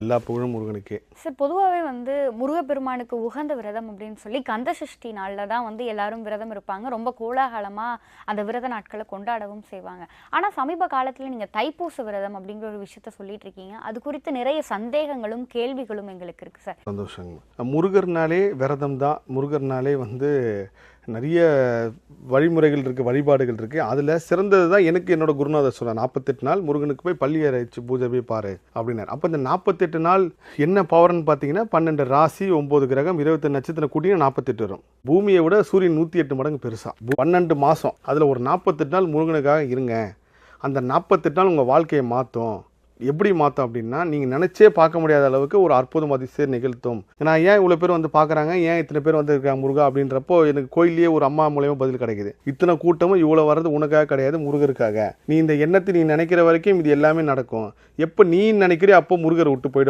எல்லா புகழும் முருகனுக்கே. சார், பொதுவாகவே முருகப்பெருமானுக்கு உகந்த விரதம் அப்படின்னு சொல்லி கந்த சஷ்டி நாளில் தான் எல்லாரும் விரதம் இருப்பாங்க. ரொம்ப கோலாகலமாக அந்த விரத நாட்களை கொண்டாடவும் செய்வாங்க. ஆனால் சமீப காலத்தில் நீங்கள் தைப்பூச விரதம் அப்படிங்கிற ஒரு விஷயத்த சொல்லிட்டு இருக்கீங்க. அது குறித்து நிறைய சந்தேகங்களும் கேள்விகளும் எங்களுக்கு இருக்குது சார். சந்தோஷங்க. முருகர்னாலே விரதம் தான். முருகர்னாலே நிறைய வழிமுறைகள் இருக்குது, வழிபாடுகள் இருக்குது. அதில் சிறந்தது தான் எனக்கு என்னோட குருநாதர் சொன்னார், 48 நாள் முருகனுக்கு போய் பள்ளி அரைச்சு பூஜை போய் பாரு அப்படின்னார். அப்போ இந்த 48 நாள் என்ன பவர்னு பார்த்தீங்கன்னா 12 ராசி, 9 கிரகம், 20 நட்சத்திரம் கூட்டினா 48 வரும். பூமியை விட சூரியன் 108 மடங்கு பெருசா. 12 மாதம் அதில் ஒரு 48 நாள் முருகனுக்காக இருங்க. அந்த 48 நாள் உங்கள் வாழ்க்கையை மாற்றும். எப்படி மாற்றும் அப்படின்னா, நீங்கள் நினச்சே பார்க்க முடியாத அளவுக்கு ஒரு அற்புதம் அதிசயம் நிகழ்த்தும். ஏன்னா ஏன் இவ்வளோ பேர் பார்க்குறாங்க, ஏன் இத்தனை பேர் இருக்காங்க முருகா அப்படின்றப்போ எனக்கு கோயிலே ஒரு அம்மா மூலயமா பதில் கிடைக்குது. இத்தனை கூட்டமும் இவ்வளோ வர்றது உனக்காக கிடையாது, முருகருக்காக. நீ இந்த எண்ணத்தை நீ நினைக்கிற வரைக்கும் இது எல்லாமே நடக்கும். எப்போ நீ நினைக்கிறியோ அப்போ முருகர் விட்டு போயிடும்.